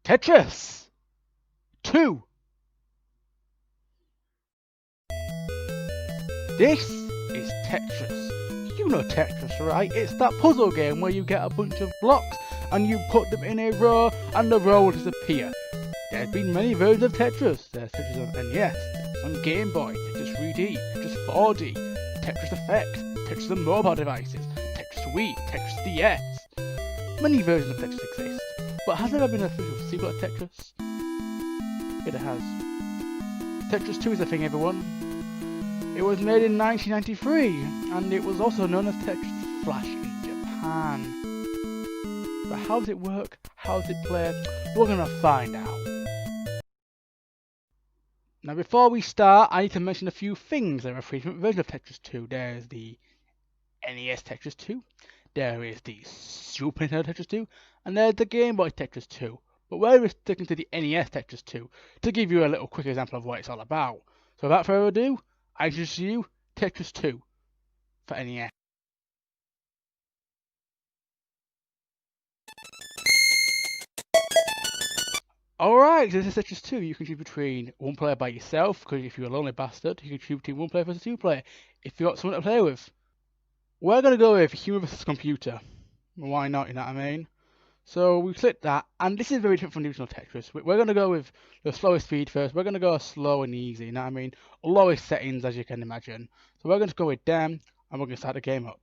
Tetris 2. This is Tetris. You know Tetris, right? It's that puzzle game where you get a bunch of blocks and you put them in a row and the row will disappear. There's been many versions of Tetris. There's Tetris on NES, Tetris on Game Boy, Tetris 3D, Tetris 4D, Tetris Effect, Tetris on mobile devices, Tetris Wii, Tetris DS. Many versions of Tetris exist, but has there ever been an official sequel to Tetris? It has. Tetris 2 is a thing, everyone. It was made in 1993, and it was also known as Tetris Flash in Japan. But how does it work? How does it play? We're gonna find out. Now before we start, I need to mention a few things. There are 3 different versions of Tetris 2. There's the NES Tetris 2, there is the Super Nintendo Tetris 2, and there's the Game Boy Tetris 2. But we're sticking to the NES Tetris 2 to give you a little quick example of what it's all about. So without further ado, I introduce to you Tetris 2 for NES. Alright, this is Tetris 2. You can choose between 1 player by yourself, because if you're a lonely bastard, you can choose between 1 player versus 2 player, if you've got someone to play with. We're going to go with human versus computer. Why not, you know what I mean? So we click that, and this is very different from the original Tetris. We're going to go with the slowest speed first. We're going to go slow and easy, you know what I mean? Lowest settings, as you can imagine. So we're going to go with them, and we're going to start the game up.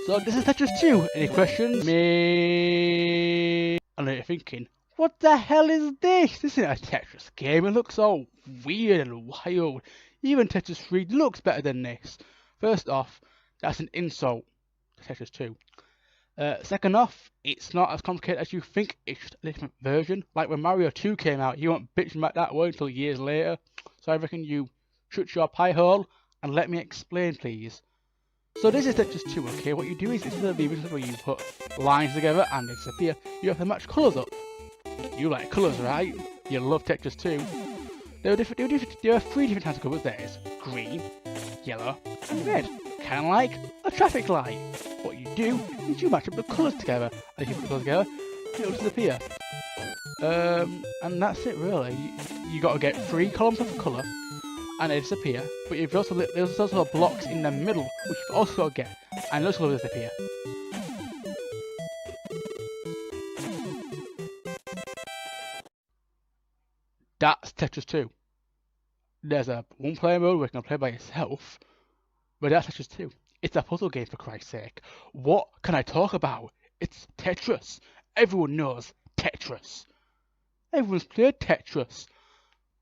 So this is Tetris 2. Any questions? Me. I know you're thinking, what the hell is this? This isn't a Tetris game. It looks all weird and wild. Even Tetris 3 looks better than this. First off, that's an insult to Tetris 2. Second off, it's not as complicated as you think. It's just a different version. Like when Mario 2 came out, you weren't bitching about that one until years later. So I reckon you shut your pie hole and let me explain, please. So this is Tetris 2, okay? What you do is, instead of the original where you put lines together and they disappear, you have to match colours up. You like colours, right? You love Tetris 2. There are 3 different types of colours. There's green, yellow, and red. Kind of like a traffic light. What you do is you match up the colours together, and if you put the colours together, it'll disappear. And that's it really. You got to get 3 columns of colour, and they disappear, but there's also blocks in the middle, which you've also got to get, and those colours disappear. That's Tetris 2. There's a 1-player mode where you can play by yourself, but that's Tetris 2. It's a puzzle game, for Christ's sake. What can I talk about? It's Tetris. Everyone knows Tetris. Everyone's played Tetris.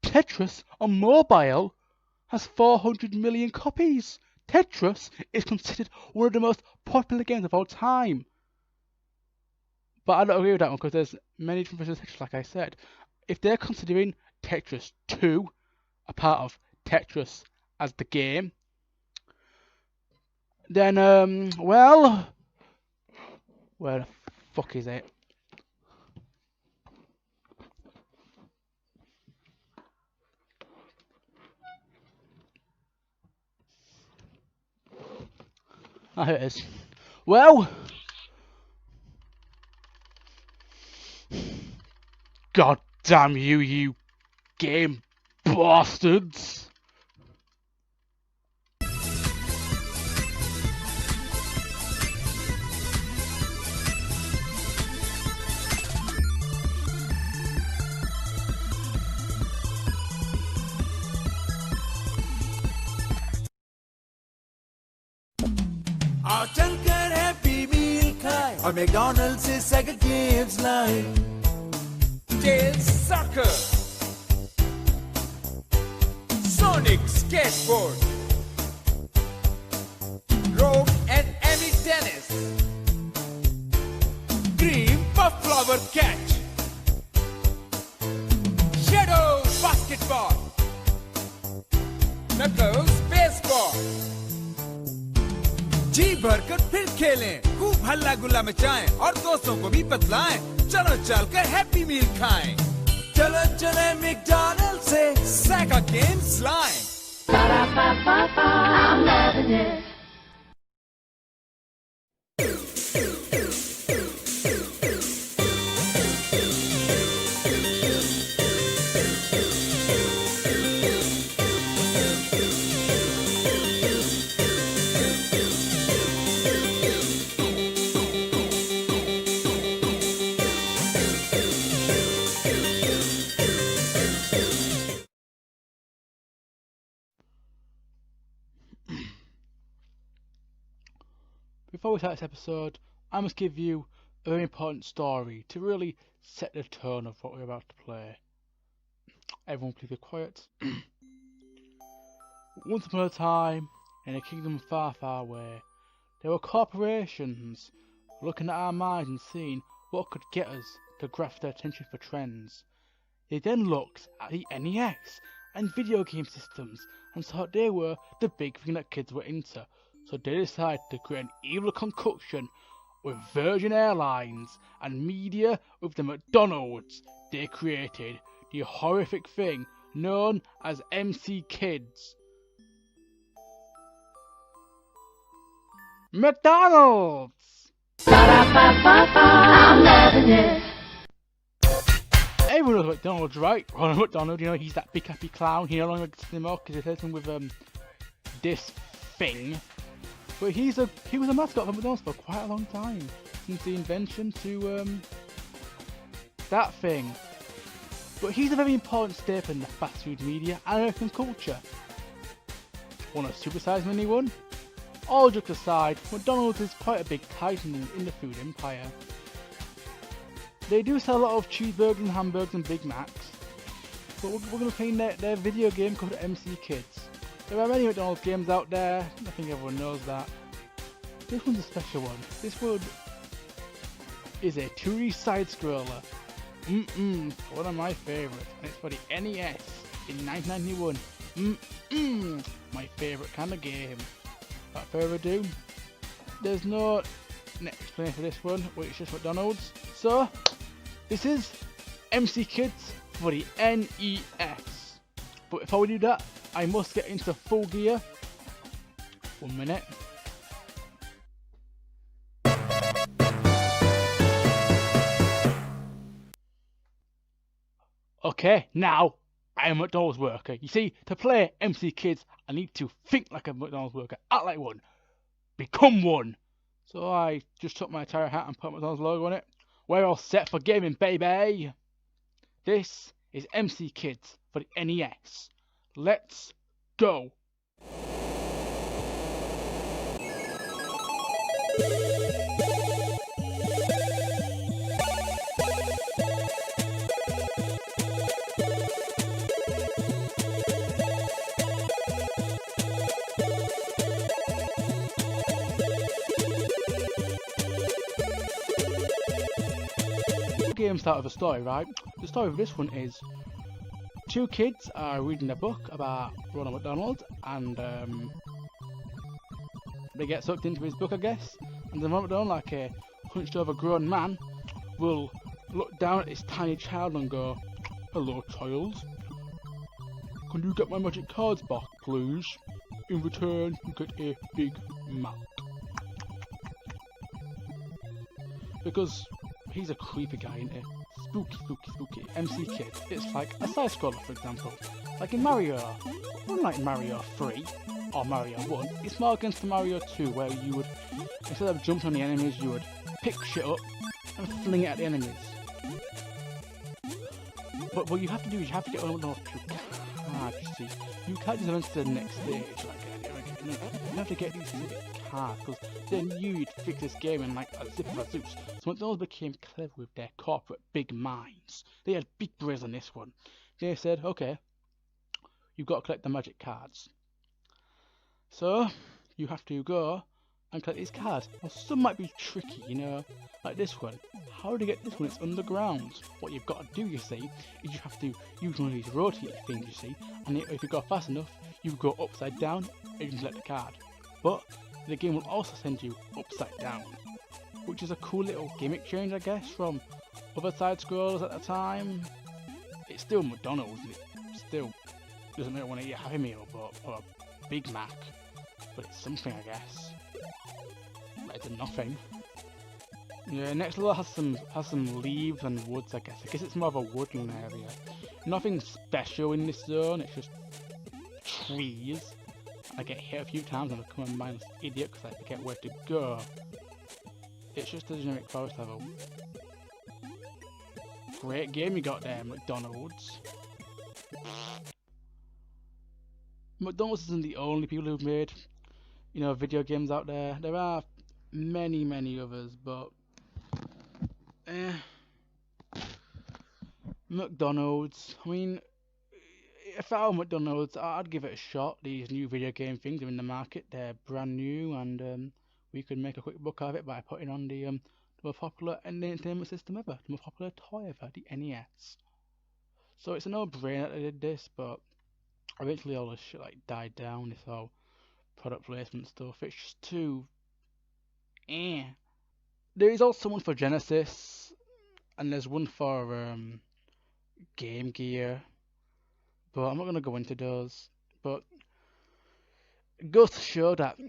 Tetris on mobile has 400 million copies. Tetris is considered one of the most popular games of all time. But I don't agree with that one because there's many different versions of Tetris, like I said. If they're considering Tetris 2 a part of Tetris as the game, then, well, where the fuck is it? Oh, here it is. Well, God damn you, you game bastards. आओ चलकर happy मील खाए और McDonald से Sega games लाए Tails soccer Sonic skateboard Rouge and Amy tennis green puff flower catch Shadow basketball Knuckles baseball जी भरकर फिर खेलें, खूब हल्ला गुल्ला मचाएं और दोस्तों को भी बतलाएं। चलो चलकर हैप्पी मील खाएं। चलो चले McDonald's से Sega games लाएं. I'm loving it. Before we start this episode, I must give you a very important story to really set the tone of what we're about to play. Everyone please be quiet. Once upon a time, in a kingdom far, far away, there were corporations looking at our minds and seeing what could get us to grasp their attention for trends. They then looked at the NES and video game systems and thought they were the big thing that kids were into. So they decided to create an evil concoction with Virgin Airlines and media with the McDonald's. They created the horrific thing known as MC Kids. McDonald's! I'm loving it. Everyone knows McDonald's, right? Ronald McDonald, you know, he's that big happy clown. He no longer gets anymore because he's him with this thing. But he was a mascot for McDonald's for quite a long time, since the invention to that thing. But he's a very important staple in the fast food media and American culture. Want to supersize him anyone? All jokes aside, McDonald's is quite a big titan in the food empire. They do sell a lot of cheeseburgers and hamburgers and Big Macs, but we're going to be playing their video game called MC Kids. There are many McDonald's games out there, I think everyone knows that. This one's a special one. This one is a 2D side-scroller. One of my favourites, and it's for the NES in 1991. My favourite kind of game. Without further ado, there's no next explanation for this one, but it's just McDonald's. So, this is MC Kids for the NES. But before we do that, I must get into full gear. 1 minute. Okay, now I am a McDonald's worker. You see, to play MC Kids, I need to think like a McDonald's worker, act like one, become one. So I just took my entire hat and put McDonald's logo on it. We're all set for gaming, baby. This is MC Kids for the NES. Let's go. Game start with a story, right? The story of this one is two kids are reading a book about Ronald McDonald, and they get sucked into his book, I guess. And the Ronald McDonald, like a hunched over grown man, will look down at this tiny child and go, "Hello, child. Can you get my magic cards back, please? In return, you get a Big Mac." Because he's a creepy guy, isn't he? Spooky, spooky, spooky. MC Kids. It's like a side scroller, for example. Like in Mario. Unlike Mario 3 or Mario 1, it's more against the Mario 2, where you would, instead of jumping on the enemies, you would pick shit up and fling it at the enemies. But what you have to do is you have to get one of those cards, you see. You can't just advance to the next stage, you have to get these specific cards, because then you'd fix this game in like a zip of a Zeus. So McDonald's became clever with their corporate big minds. They had big brains on this one. They said, okay, you've got to collect the magic cards. So, you have to go and collect these cards. Now, some might be tricky, you know, like this one. How do you get this one? It's underground. What you've got to do, you see, is you have to use one of these rotating things, you see, and if you go fast enough, you go upside down and you can collect the card. But the game will also send you upside down, which is a cool little gimmick change, I guess, from other side scrollers at the time. it's still McDonald's, and it still doesn't make me want to eat a Happy Meal, or a Big Mac, but it's something, I guess. Better than nothing. Yeah, next level has some leaves and woods, I guess. I guess it's more of a woodland area. Nothing special in this zone, it's just trees. I get hit a few times and I become a mindless idiot because I forget where to go. It's just a generic forest level. Great game you got there, McDonald's. McDonald's isn't the only people who've made, video games out there. There are many others, but McDonald's. I mean, if I were McDonald's, I'd give it a shot. These new video game things are in the market. They're brand new, and we could make a quick buck out of it by putting on the most popular entertainment system ever, the most popular toy ever, the NES. So it's a no-brainer that they did this, but eventually all this shit died down. This whole product placement stuff. It's just too. There is also one for Genesis, and there's one for Game Gear, but I'm not gonna go into those. But it goes to show that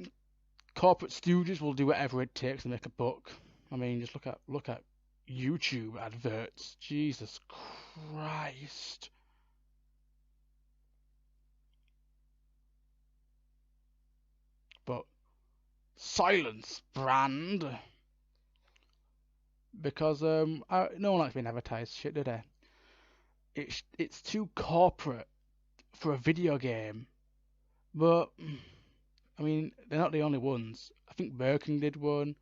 corporate stooges will do whatever it takes to make a buck. I mean, just look at YouTube adverts. Jesus Christ. But silence, brand. Because no one likes being advertised shit, do they? It's too corporate for a video game. But I mean, they're not the only ones. I think Burger King did one.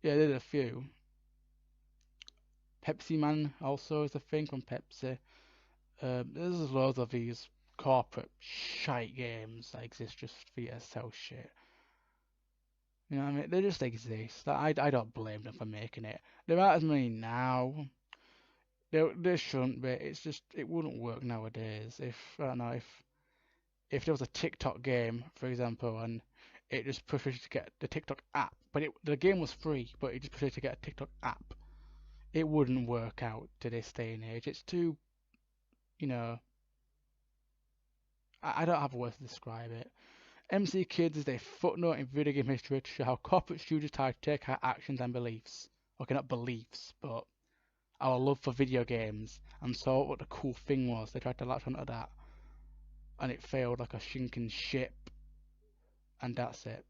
Yeah, they did a few. Pepsi Man also is a thing from Pepsi. There's loads of these corporate shite games that exist just for you to sell shit. You know what I mean? They just exist. I don't blame them for making it. There aren't as many now. There shouldn't be. It's just it wouldn't work nowadays. If I don't know if there was a TikTok game, for example, and it just pushed you to get the TikTok app, but the game was free, but it just pushed you to get a TikTok app, it wouldn't work out to this day and age. It's too, I don't have words to describe it. MC Kids is a footnote in video game history to show how corporate studios try to take our actions and beliefs. Okay, not beliefs, but our love for video games, and saw what the cool thing was. They tried to latch onto that, and it failed like a sinking ship, and that's it.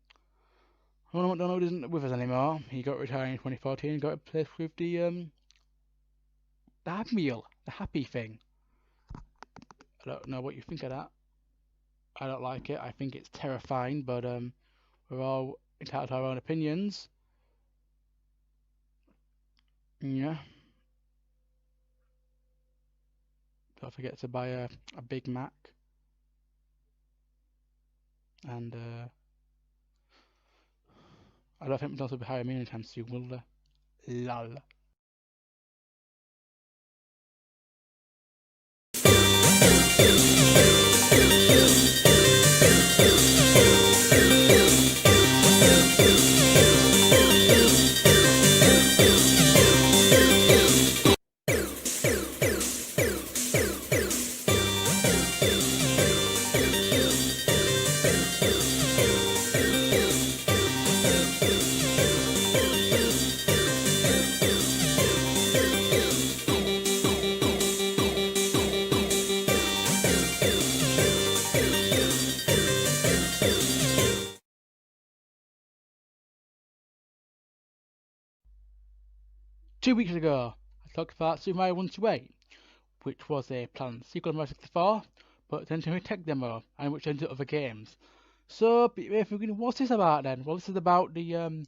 Ronald McDonald isn't with us anymore. He got retired in 2014 and got replaced with the Happy Meal, the happy thing. I don't know what you think of that. I don't like it. I think it's terrifying, but we're all entitled to our own opinions. Yeah. Don't forget to buy a Big Mac. And I don't think McDonald's will be hiring me anytime soon, will they? Lol. 2 weeks ago, I talked about Super Mario 128, which was a planned sequel to Mario 64, but turned into a tech demo, and which ended up other games. So, what's this about then? Well, this is about the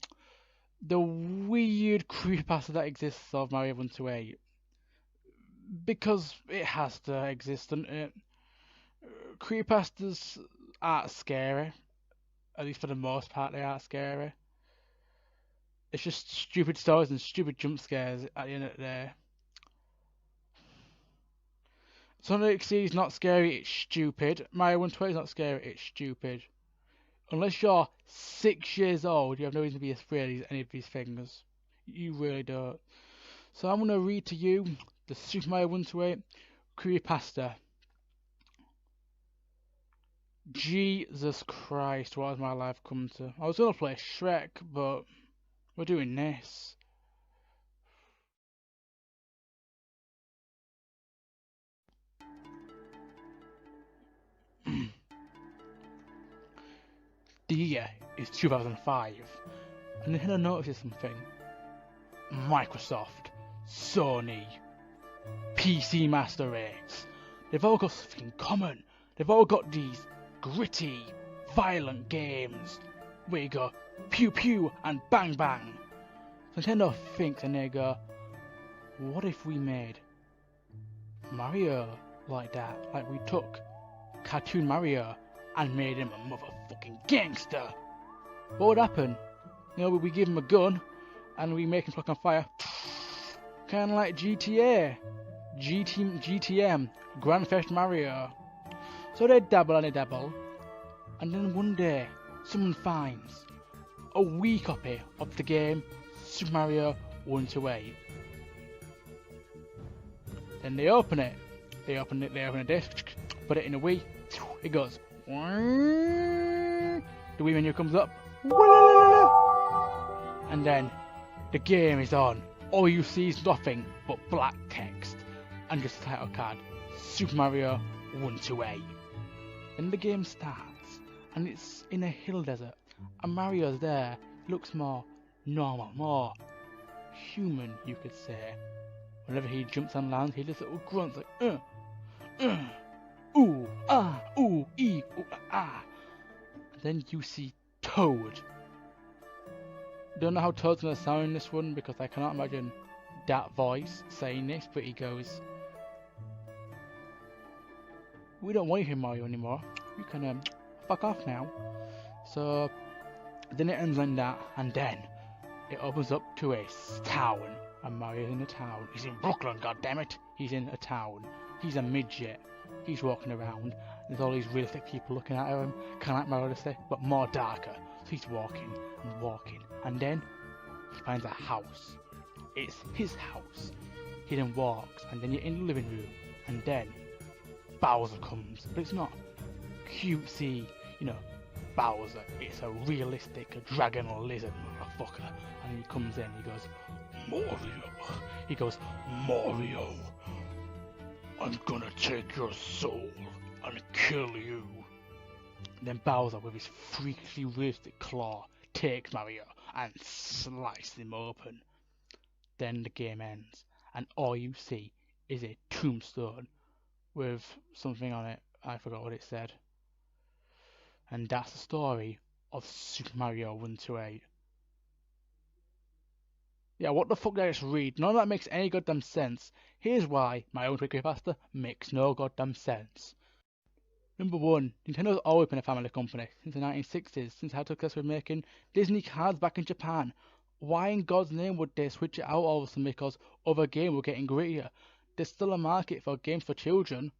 weird creepypasta that exists of Mario 128. Because it has to exist, doesn't it? Creepypastas aren't scary. At least for the most part, they aren't scary. It's just stupid stories and stupid jump scares at the end of the day. Sonic X is not scary, it's stupid. Mario 120 is not scary, it's stupid. Unless you're 6 years old, you have no reason to be afraid of any of these things. You really don't. So I'm going to read to you the Super Mario 128 Creepypasta. Jesus Christ, what has my life come to? I was gonna play Shrek, but we're doing this. The year is 2005, and then I noticed something. Microsoft, Sony, PC Master Race. They've all got something in common. They've all got these gritty, violent games where you go pew pew and bang bang. So Nintendo thinks and they go, what if we made Mario like that? Like we took cartoon Mario and made him a motherfucking gangster. What would happen? You know, we give him a gun and we make him fuck on fire. Kind of like GTA. GTM, Grand Theft Mario. So they dabble and they dabble, and then one day someone finds a Wii copy of the game Super Mario 1-8. Then they open it. They open a disc, put it in a Wii. It goes. The Wii menu comes up, and then the game is on. All you see is nothing but black text and just a title card, Super Mario 1-8. Then the game starts, and it's in a hill desert, and Mario's there. He looks more normal, more human, you could say. Whenever he jumps on land, he does little grunts like, ooh, ah, ooh, ee, ooh, ah. And then you see Toad. Don't know how Toad's gonna sound in this one because I cannot imagine that voice saying this, but he goes, we don't want you here, Mario, anymore. You can fuck off now. So then it ends like that, and then it opens up to a town, and Mario's in a town. He's in Brooklyn, goddammit. He's in a town. He's a midget. He's walking around. There's all these realistic people looking at him, kind of like Mario Odyssey, but more darker. So he's walking and walking, and then he finds a house. It's his house. He then walks, and then you're in the living room, and then Bowser comes, but it's not cutesy, you know, Bowser. It's a realistic dragon or lizard motherfucker, and he comes in. He goes, Mario. He goes, Mario. I'm gonna take your soul and kill you. And then Bowser, with his freakishly realistic claw, takes Mario and slices him open. Then the game ends, and all you see is a tombstone with something on it. I forgot what it said. And that's the story of Super Mario 1-8. Yeah, what the fuck did I just read? None of that makes any goddamn sense. Here's why my own creepypasta makes no goddamn sense. Number 1, Nintendo's always been a family company since the 1960s, since they had success with making Disney cards back in Japan. Why in God's name would they switch it out all of a sudden because other games were getting grittier? There's still a market for games for children,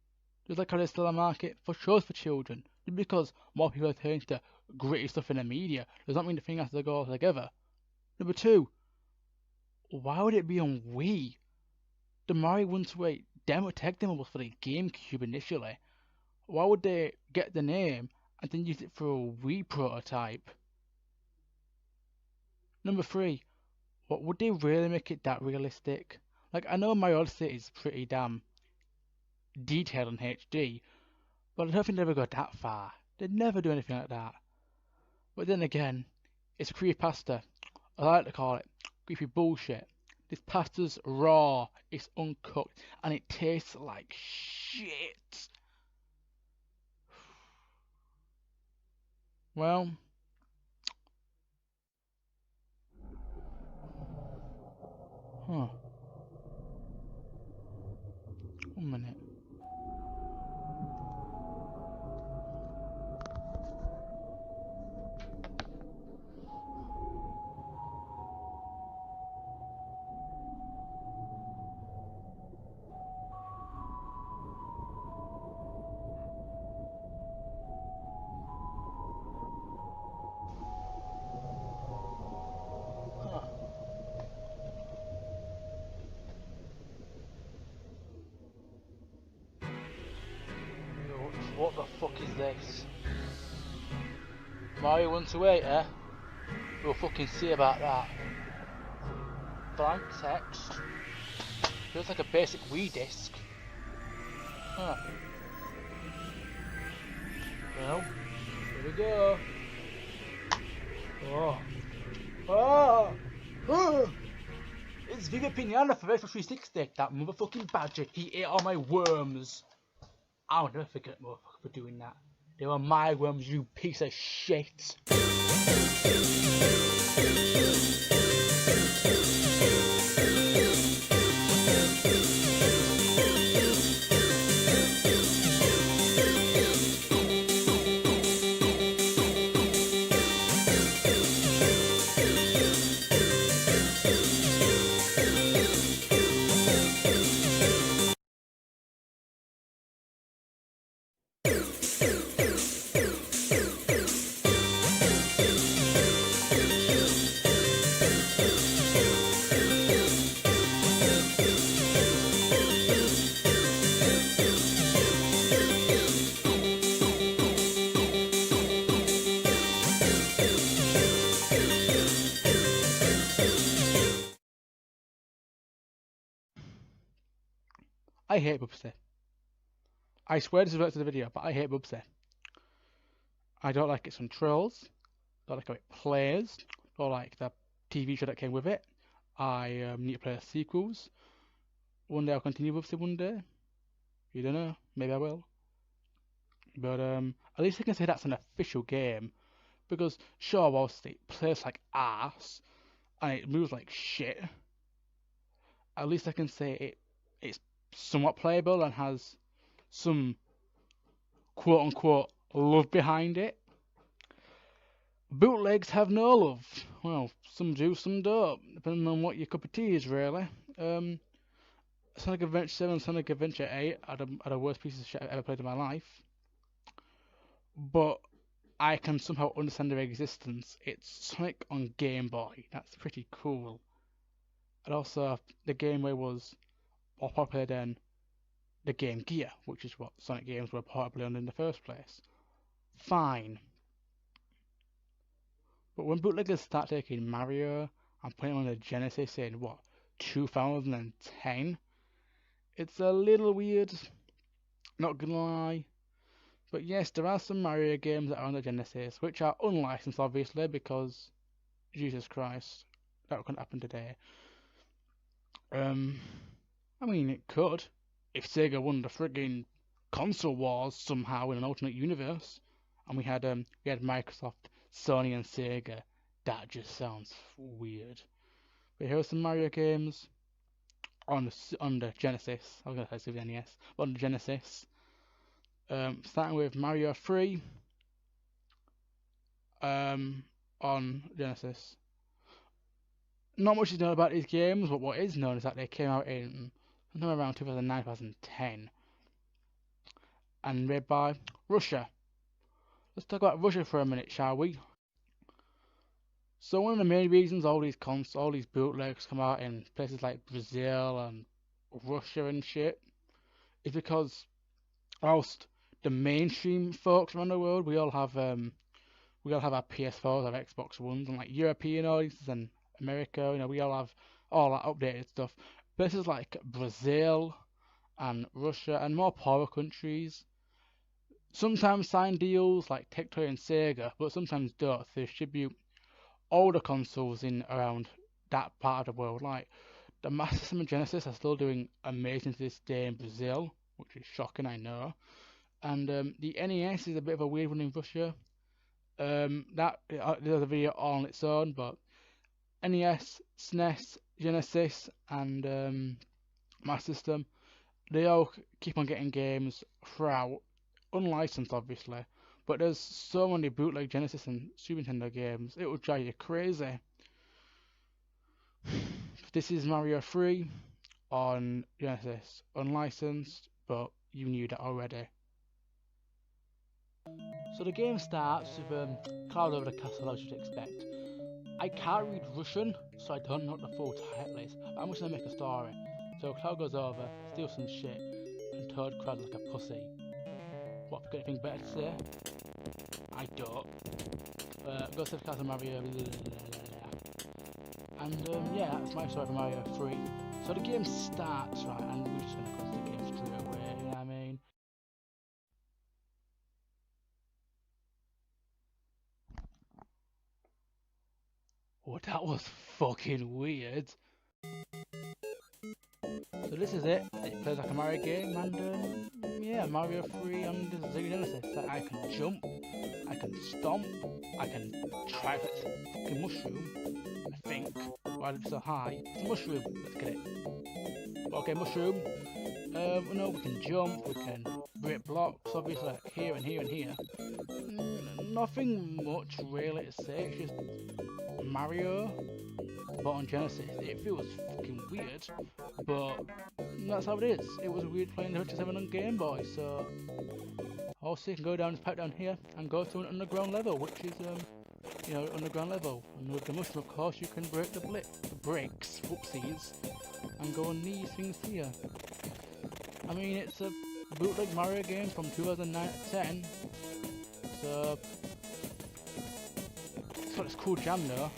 just like how there's still a market for shows for children. Just because more people are turning to gritty stuff in the media does not mean the thing has to go together. Number 2, why would it be on Wii? The Mario 1-8 tech demo was for the GameCube initially. Why would they get the name and then use it for a Wii prototype? Number 3, what would they really make it that realistic? Like, I know Mario Odyssey is pretty damn detailed in HD, but I don't think they'd ever go that far. They'd never do anything like that. But then again, it's creepypasta. I like to call it creepy bullshit. This pasta's raw, it's uncooked, and it tastes like shit. Well, huh. 1 minute. Huh. is this? Mario 128, eh? We'll fucking see about that. Blank text. Feels like a basic Wii disc. Huh. Well, here we go. Oh. Oh! Oh! It's Viva Pinata for Xbox 360. That motherfucking badger, he ate all my worms. I'll never forget that motherfucker for doing that. They were my worms, you piece of shit. I hate Bubsy. I swear this is related to the video, but I hate Bubsy. I don't like its controls, don't like how it plays, don't like the TV show that came with it. I need to play the sequels. One day I'll continue Bubsy one day. You don't know, maybe I will. But at least I can say that's an official game. Because sure, whilst it plays like ass and it moves like shit, at least I can say it's somewhat playable and has some quote unquote love behind it. Bootlegs have no love. Well, some do, some don't, depending on what your cup of tea is, really. Sonic Adventure 7 and Sonic Adventure 8 are the worst pieces of shit I've ever played in my life. But I can somehow understand their existence. It's Sonic on Game Boy. That's pretty cool. And also, the Game Boy was more popular than the Game Gear, which is what Sonic games were popular on in the first place. Fine. But when bootleggers start taking Mario and putting it on the Genesis in, 2010? It's a little weird, not gonna lie. But yes, there are some Mario games that are on the Genesis, which are unlicensed, obviously, because Jesus Christ, that couldn't happen today. I mean, it could, if Sega won the frigging console wars somehow in an alternate universe, and we had Microsoft, Sony, and Sega. That just sounds weird. But here are some Mario games on the Genesis. I was gonna say the NES, but on the Genesis. Starting with Mario 3 on Genesis. Not much is known about these games, but what is known is that they came out in somewhere around 2009, 2010, and made by Russia. Let's talk about Russia for a minute, shall we? So one of the main reasons all these bootlegs come out in places like Brazil and Russia and shit is because whilst the mainstream folks around the world, we all have our PS4s, our Xbox Ones, and like European audiences and America, we all have all that updated stuff. Places like Brazil and Russia and more poorer countries sometimes sign deals like Tectoy and Sega, but sometimes don't. They distribute older consoles in around that part of the world. Like the Master System and Genesis are still doing amazing to this day in Brazil, which is shocking, I know. And the NES is a bit of a weird one in Russia. There's a video all on its own, but NES, SNES, Genesis, and Master System, they all keep on getting games throughout, unlicensed obviously, but there's so many bootleg Genesis and Super Nintendo games, it would drive you crazy. This is Mario 3 on Genesis, unlicensed, but you knew that already. So the game starts with cloud over the castle as you'd expect. I can't read Russian, so I don't know what the full title is, but I'm just gonna make a story. So Cloud goes over, steals some shit, and Toad cries like a pussy. What, have you got anything better to say? I don't. Go to the Castle Mario. And yeah, that's my story for Mario 3. So the game starts, right, and we're just gonna go to the game straight away, you know what I mean? Oh, that was fucking weird. So this is it. It plays like a Mario game, and yeah, Mario 3 on the Sega Genesis. Like, I can jump, I can stomp, I can try for this fucking mushroom, I think. Why is it so high? It's a mushroom, let's get it. Okay, mushroom. No, we can jump, we can break blocks, obviously, like here and here and here. Nothing much really to say, it's just Mario, but on Genesis. It feels fucking weird, but that's how it is. It was weird playing the 107 on Game Boy, so also you can go down this pipe down here and go to an underground level, which is you know, underground level. And with the mushroom, of course, you can break the bricks, whoopsies, and go on these things here. I mean, it's a bootleg Mario game from 2009 to 10, so it's got this cool jam though.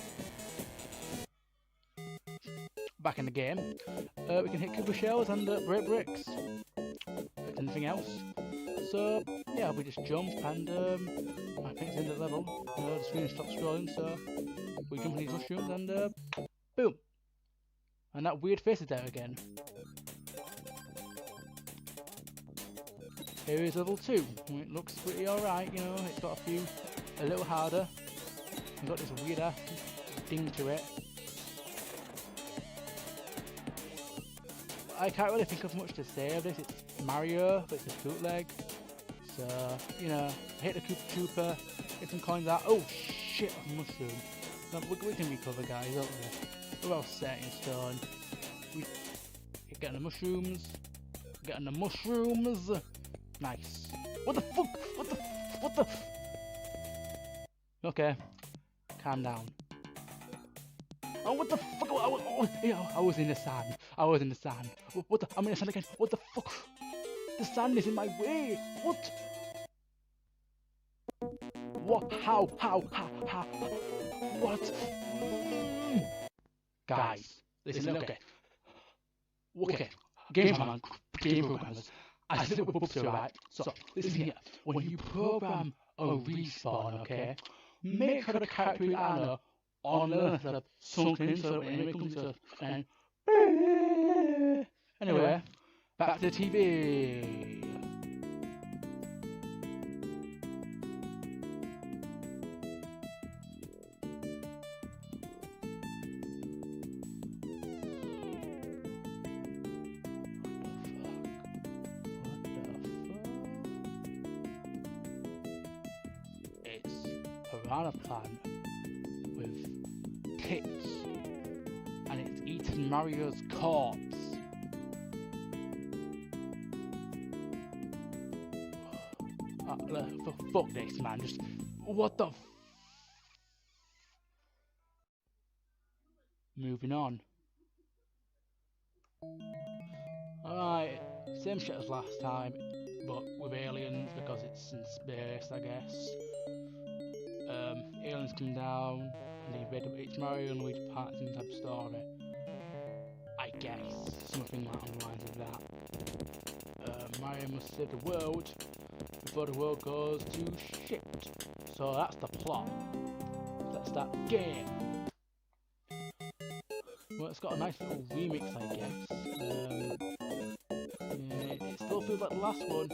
Back in the game, we can hit Koopa shells and break bricks. Anything else? So yeah, we just jump and I think it's the end of the level. The screen stops scrolling, so we jump on these mushrooms and boom. And that weird face is there again. Here is level 2. It looks pretty alright, you know, it's got a little harder. It's got this weird ass thing to it. I can't really think of much to say of this. It's Mario, but it's a bootleg. So, you know, hit the Koopa Trooper, get some coins out. Oh shit, a mushroom. No, we can recover, guys, don't we? We're all set in stone. We're getting the mushrooms. Getting the mushrooms. Nice. What the fuck? What the? Okay, calm down. Oh, what the fuck? I was in the sand. I was in the sand. What the? I'm in the sand again. What the fuck? The sand is in my way. What? What? How? What? Guys, listen, okay. Game programmers. I said it with books, right? So, listen here. When you program a respawn, okay, make sure the character is either on the left sunken so when it comes to and anyway, back to the TV. Piranha plant with tits and it's eaten Mario's corpse. Fuck this, man. Just what the moving on. Alright, same shit as last time, but with aliens because it's in space, I guess. Aliens come down and they invade each Mario and Luigi parts in type of story. I guess something along the lines of that. Mario must save the world before the world goes to shit. So that's the plot. Let's start the game. Well, it's got a nice little remix, I guess. Yeah, it still feels like the last one,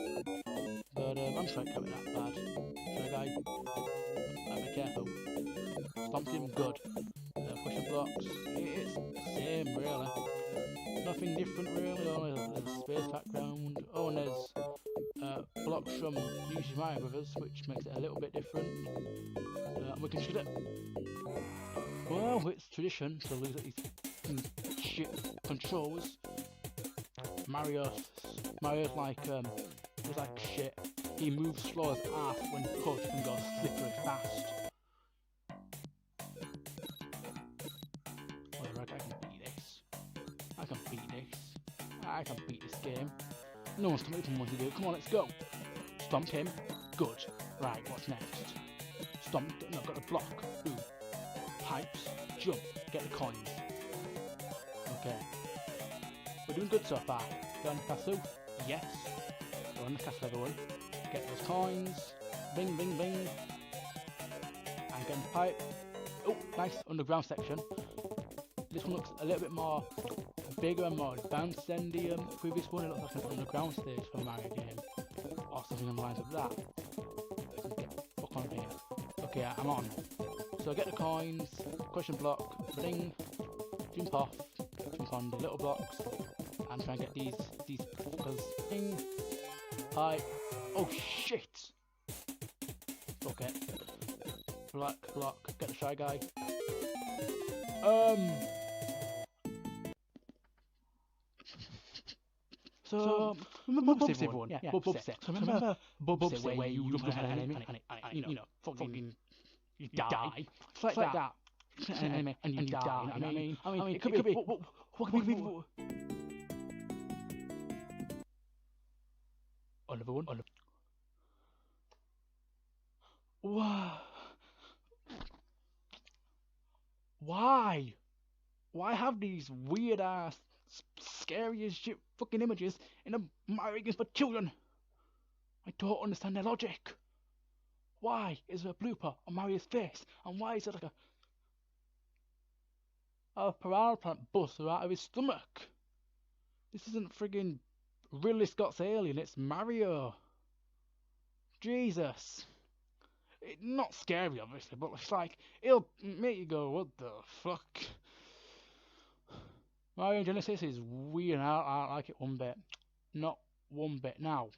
but I'm sure it can't be that bad. Should I, guys? Be careful. Stomp's him good. Pushing blocks. It's the same, really. Nothing different, really. Only there's a space background. Oh, and there's blocks from New Mario Brothers, which makes it a little bit different. We can shoot it. Well, it's tradition to lose these shit controls. Mario's like he's like shit. He moves slow as ass when pushed and goes slippery fast. Alright, I can beat this. I can beat this game. No one's coming to what to do. Come on, let's go. Stomped him. Good. Right, what's next? Stomped. No, got the block. Boom. Pipes. Jump. Get the coins. Okay. We're doing good so far. Go on the castle. Yes. Go on the castle, everyone. Get those coins. Bing, bing, bing. And get the pipe. Oh, nice underground section. This one looks a little bit more bigger and more advanced than the previous one. It looks like an underground stage for a Mario game. Or something on the lines of that. Let's get fuck on here. Okay, I'm on. So I get the coins, question block, bling, jump off, jump on the little blocks, and try and get these fuckers. Bing, pipe. Oh shit! Okay. Block, get the shy guy. So, remember Bubsy one? Yeah, Bubsy. So remember Bubsy where you jump on an enemy and you know, fucking, you die. It's like that. An enemy and you die, you know what I mean? It could be, what could be, another one. Wow. Why? Why have these weird ass, scary as shit fucking images in a Mario game for children? I don't understand their logic. Why is there a blooper on Mario's face? And why is there like a piranha plant buster out of his stomach? This isn't friggin' Ridley Scott's Alien, it's Mario. Jesus. It's not scary, obviously, but it's like, it'll make you go, what the fuck? Mario Genesis is weird, and I don't like it one bit. Not one bit. Now,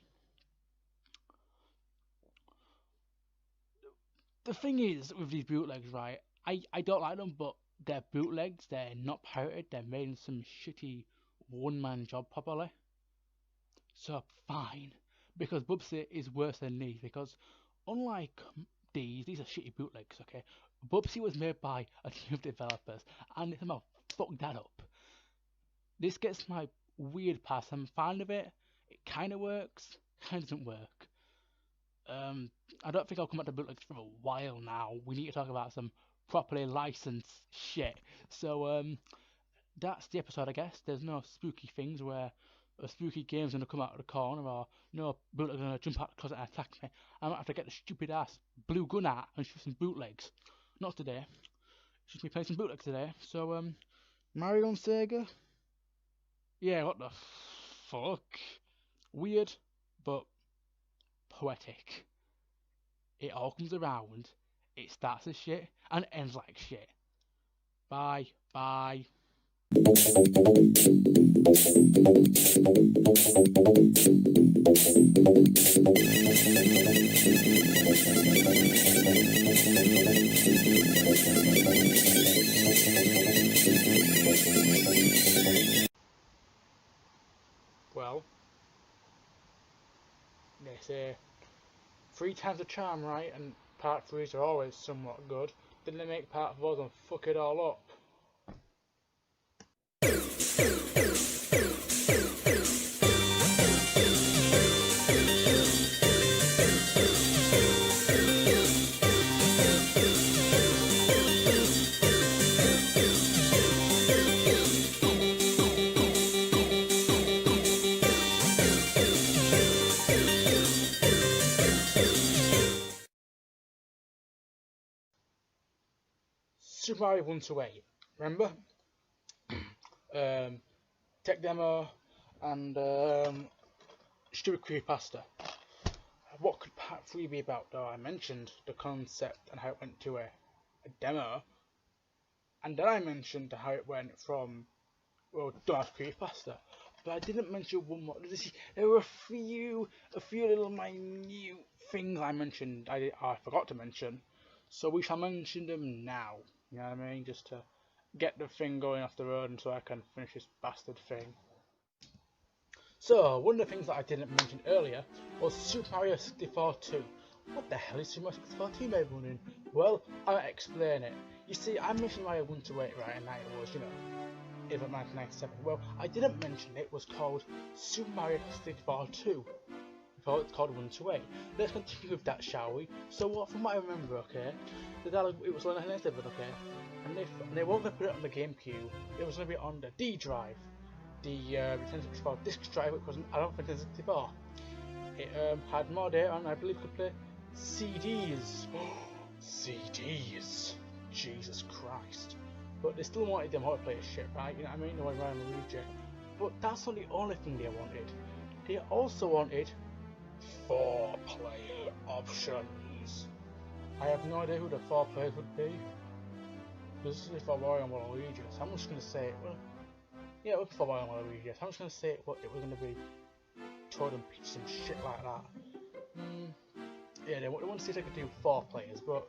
the thing is with these bootlegs, right? I don't like them, but they're bootlegs, they're not pirated, they're made in some shitty one-man job, probably. So, fine. Because Bubsy is worse than these, because unlike these are shitty bootlegs, okay? Bubsy was made by a team of developers, and they somehow fucked that up. This gets my weird pass. I'm fine with it. It kind of works, kind of doesn't work. I don't think I'll come back to bootlegs for a while now. We need to talk about some properly licensed shit. So, that's the episode, I guess. There's no spooky things where a spooky game's gonna come out of the corner, or no bootleg's gonna jump out the closet and attack me. I might have to get the stupid ass blue gun out and shoot some bootlegs. Not today. It's just me playing some bootlegs today. So, Mario and Sega. Yeah, what the fuck? Weird, but poetic. It all comes around, it starts as shit, and ends like shit. Bye. Well, they say 3 times the charm, right? And part 3s are always somewhat good. Then they make part 4s and fuck it all up. Super Mario 1 to 8, remember? Tech demo and stupid creepypasta. What could part 3 be about though? I mentioned the concept and how it went to a demo, and then I mentioned how it went from, well, dark creepypasta, but I didn't mention one more. There were a few little minute things I mentioned I forgot to mention, so we shall mention them now. You know what I mean? Just to get the thing going off the road and so I can finish this bastard thing. So, one of the things that I didn't mention earlier was Super Mario 64 2. What the hell is Super Mario 64 2 made running? Well, I'll explain it. You see, I mentioned Mario 1 to 8, right, and that it was, you know, even 1997. Well, I didn't mention it was called Super Mario 64 2. 64, it's called 128. Let's continue with that, shall we? So what, from what I remember, okay, it was on the 1997, okay, and they weren't going to put it on the GameCube, it was going to be on the D drive, the Nintendo 64 disc drive, which wasn't, I don't think Nintendo 64. It had more data on, I believe could play CDs. CDs! Jesus Christ. But they still wanted them multiplayer shit, right? You know what I mean? No one ran Luigi. But that's not the only thing they wanted. They also wanted 4-player options. I have no idea who the 4 players would be. This is for Mario and Luigi, so I'm just gonna say, well, yeah, it was for Mario and Luigi, so I'm just gonna say what it was gonna be. Toad and Peach and shit like that. Yeah, they want to see if they could do 4 players, but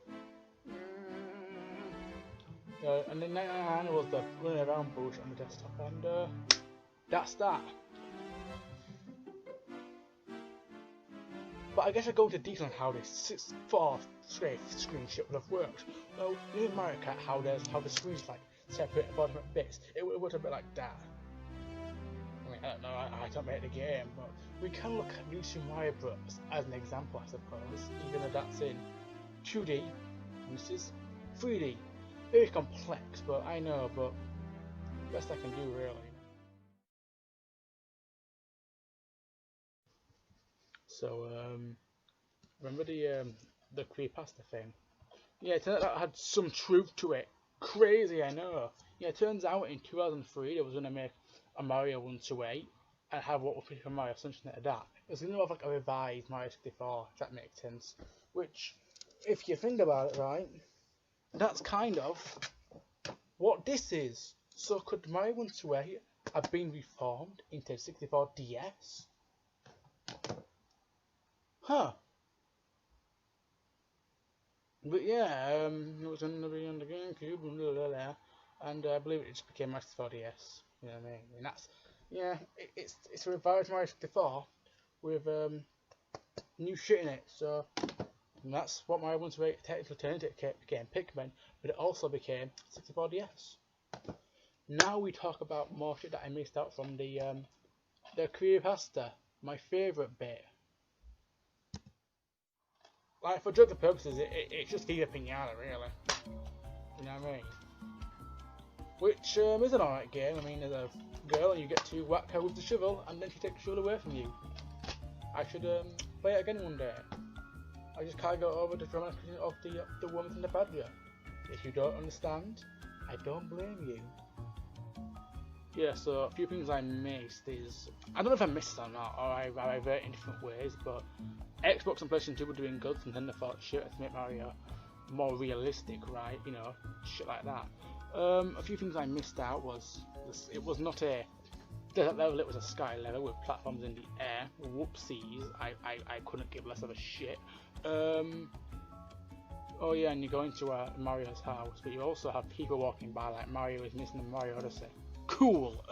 and then 99 was the running around bullshit on the desktop, and that's that. But I guess I go into detail on how this 4 screen shit would have worked. Well, in Mario Kart, how the screens like separated for different bits, it would have been like that. I mean, I don't know, I don't make the game, but we can look at New Super Mario Bros. As an example, I suppose, even though that's in 2D, and this is 3D. Very complex, but I know, but best I can do, really. So, remember the creepypasta thing? Yeah, it turned out that had some truth to it. Crazy, I know. Yeah, it turns out in 2003 they was going to make a Mario 128 and have what would be a Mario Sunshine at that. It was going to have like a revised Mario 64, if that makes sense. Which, if you think about it, right, that's kind of what this is. So could Mario 128 have been reformed into 64 DS? Huh. But yeah, it was going to be on the GameCube, and I believe it just became Mario 64 DS. You know what I mean? And that's, yeah, it's a revised Mario 64 with new shit in it. So and that's what Mario 128 technically turned into. It became Pikmin, but it also became 64 DS. Now we talk about more shit that I missed out from the creepypasta, my favourite bit. Like, for joke purposes, it's just Viva Pinata, really. You know what I mean? Which is an alright game. I mean, there's a girl and you get to whack her with the shovel, and then she takes the shovel away from you. I should play it again one day. I just can't go over the dramatic of the woman in the badger. If you don't understand, I don't blame you. Yeah, so a few things I missed is, I don't know if I missed it or not, or I read it in different ways, but Xbox and PlayStation 2 were doing good, and then they thought, shit, let's make Mario more realistic, right? You know, shit like that. A few things I missed out was, it was not a desert level, it was a sky level with platforms in the air. Whoopsies, I couldn't give less of a shit. Oh yeah, and you go into Mario's house, but you also have people walking by, like Mario is missing the Mario Odyssey. Cool.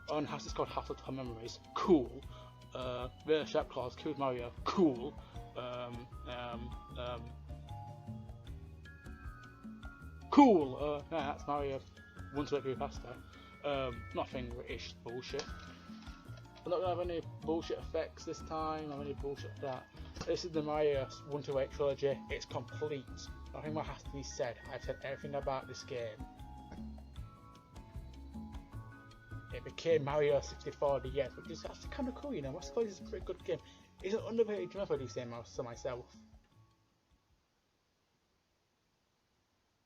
On house is called House of Tom Memories. Cool. The Sharp Claws killed Mario. Cool. Cool. Yeah, that's Mario. Once a week pasta. Nothing British bullshit. I'm not gonna have any bullshit effects this time. Or any bullshit like that. This is the Mario 128 trilogy. It's complete. Nothing more has to be said. I've said everything about this game. It became Mario 64 DS, which is actually kind of cool, you know. What's called is a pretty good game. It's an underrated game, if I do say so myself.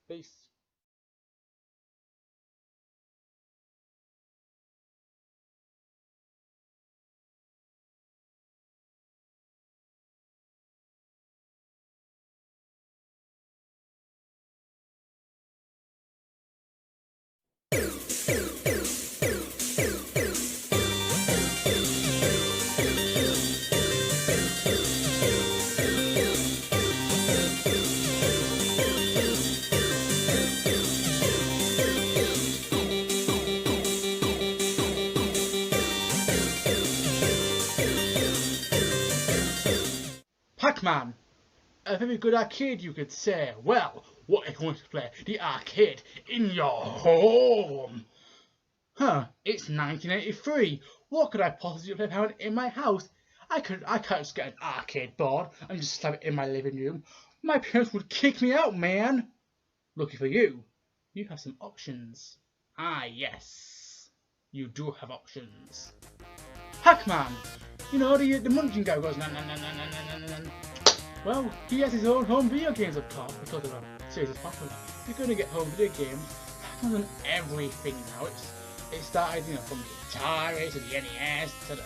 Peace. Pac-Man! A very good arcade, you could say. Well, what are you going to play? The arcade in your home! Huh, it's 1983. What could I possibly play in my house? I can't just get an arcade board and just slap it in my living room. My parents would kick me out, man. Lucky for you, you have some options. Ah, yes, you do have options. Pac-Man, you know, the munching guy goes, nan. Well, he has his own home video games, of course, because of the series is popular. You're going to get home video games. Pac-Man's on everything now. It started, you know, from the Atari to the NES to the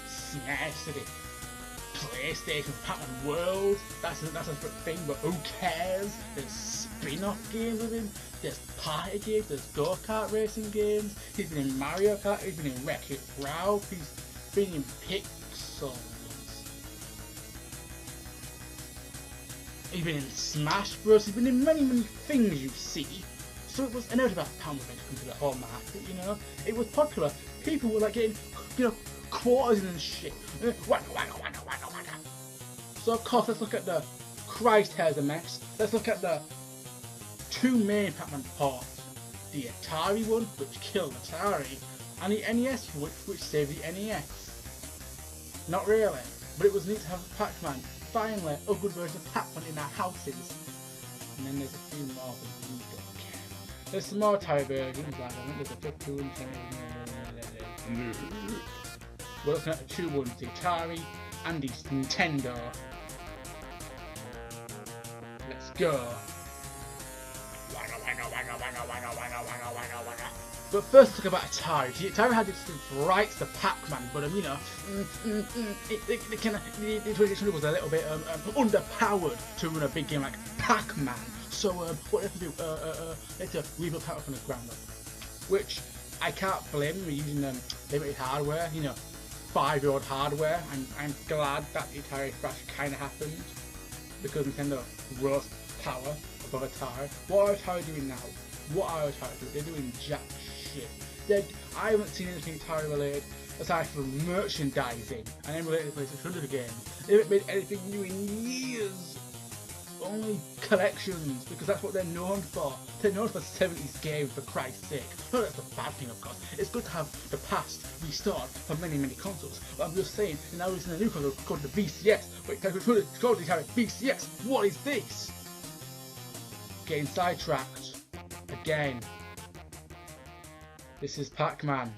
SNES to the PlayStation, Pac-Man World. That's a separate thing, but who cares? There's spin-off games with him. There's party games. There's go-kart racing games. He's been in Mario Kart. He's been in Wreck-It Ralph. He's been in Pixels. He's been in Smash Bros. He's been in many things you see. So it was inevitable that Pac-Man went to come to the whole market, you know. It was popular. People were like getting, you know, quarters in and shit. So of course, let's look at the Christ has a mess. Let's look at the two main Pac-Man ports. The Atari one, which killed Atari, and the NES which saved the NES. Not really, but it was neat to have Pac-Man. Finally, a good version of Pac-Man in our houses. And then there's a few more that we don't care. There's some more Atari versions, like I think there's a 15. We're looking at the two ones, the Atari and the Nintendo. Let's go. But first, talk about Atari. See, Atari had its rights to Pac-Man, but you know, it was a little bit underpowered to run a big game like Pac-Man. So what they have to do? They have to rebuild Pac-Man from the ground up, which I can't blame them for using limited hardware. You know, 5-year-old hardware. I'm glad that the Atari crash kind of happened because Nintendo rose power above Atari. What are Atari doing now? What are Atari doing? They're doing jack shit. I haven't seen anything Atari related aside from merchandising and then related to PlayStation 100 games. They haven't made anything new in years. Only collections, because that's what they're known for. They're known for 70s games, for Christ's sake. No, that's a bad thing, of course. It's good to have the past restored for many consoles. But I'm just saying, now it's in a new console called the VCS. Wait, it's called the VCS. What is this? Getting sidetracked. Again. This is Pac-Man.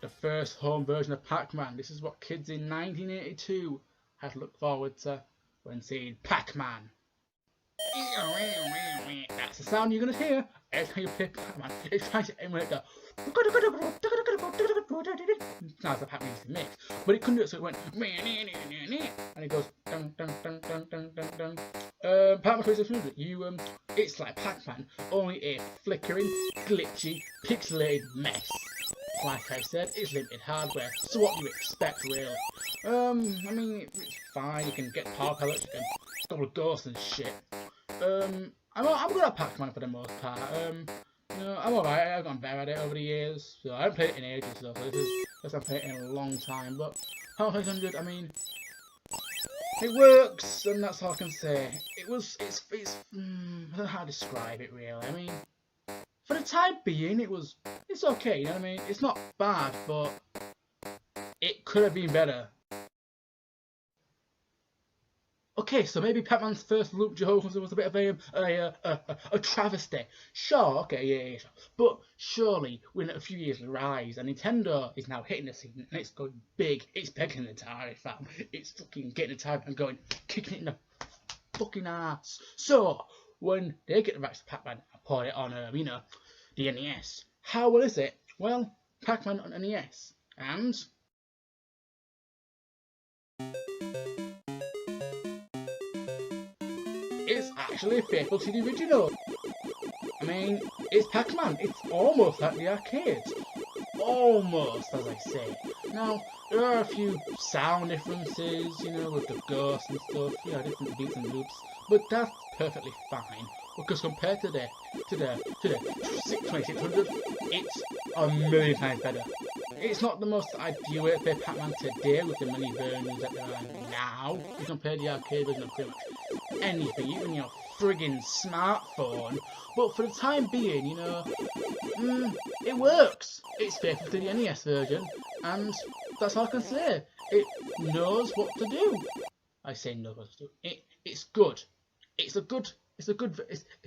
The first home version of Pac-Man. This is what kids in 1982 had to look forward to when seeing Pac-Man. That's the sound you're going to hear every time you play Pac-Man. It's trying to emulate the sounds that Pac-Man used to make, but it couldn't do it, so it went and it goes dun dun dun dun dun dun dun. Pac-Man PlayStation, it's like Pac-Man, only a flickering, glitchy, pixelated mess. Like I said, it's limited hardware, so what do you expect, really? I mean, it's fine, you can get power pellets, you can double ghosts and shit. I'm good at Pac-Man for the most part. You know, I'm alright, I've gotten better at it over the years, so I haven't played it in ages, so this is first I've played it in a long time, but Pac-Man 500, I mean, it works, and that's all I can say. I don't know how to describe it really. I mean, for the time being, it's okay, you know what I mean? It's not bad, but it could have been better. Okay, so maybe Pac-Man's first loop was a bit of a travesty. Sure, okay, yeah, sure. But surely, within a few years of rise, and Nintendo is now hitting the scene, and it's going big. It's begging the Atari, fam. It's fucking getting the Atari and going, kicking it in the fucking ass. So, when they get the rights to Pac-Man and put it on, you know, the NES, how well is it? Well, Pac-Man on NES, and it's actually faithful to the original. I mean, it's Pac-Man. It's almost like the arcades. Almost, as I say. Now, there are a few sound differences, you know, with the ghosts and stuff, you know, different beats and loops, but that's perfectly fine, because compared to the 2600, it's a million times better. It's not the most ideal way to play Pac-Man today with the many versions that there are now. If you compare the arcade version of pretty much anything, even your friggin' smartphone. But for the time being, you know, it works. It's faithful to the NES version, and That's all I can say. It knows what to do. I say knows what to do. It's good. It's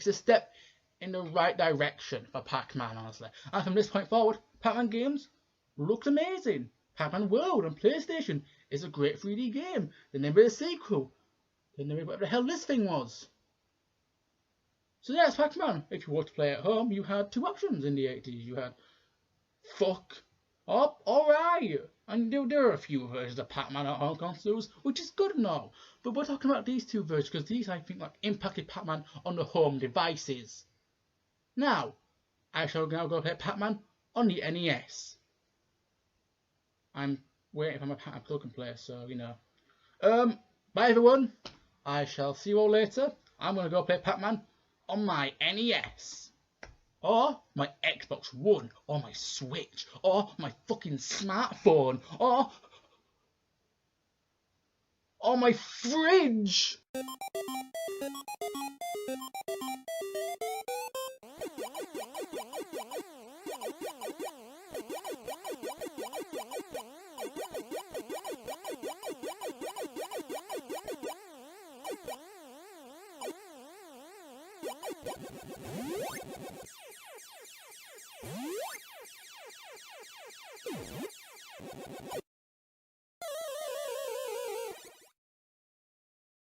a step in the right direction for Pac-Man, honestly. And from this point forward, Pac-Man games looked amazing. Pac-Man World on PlayStation is a great 3D game. They never made a sequel. They never made whatever the hell this thing was. So yeah, it's Pac-Man. If you wanted to play at home, you had two options in the 80s. You had fuck up, alright. And there are a few versions of Pac-Man at home consoles, which is good and all. But we're talking about these two versions because these, I think, like impacted Pac-Man on the home devices. Now, I shall now go play Pac-Man on the NES. I'm waiting for my Pac-Man plug and play, so you know. Bye everyone. I shall see you all later. I'm gonna go play Pac-Man on my NES. Or my Xbox One, or my Switch, or my fucking smartphone, or my fridge.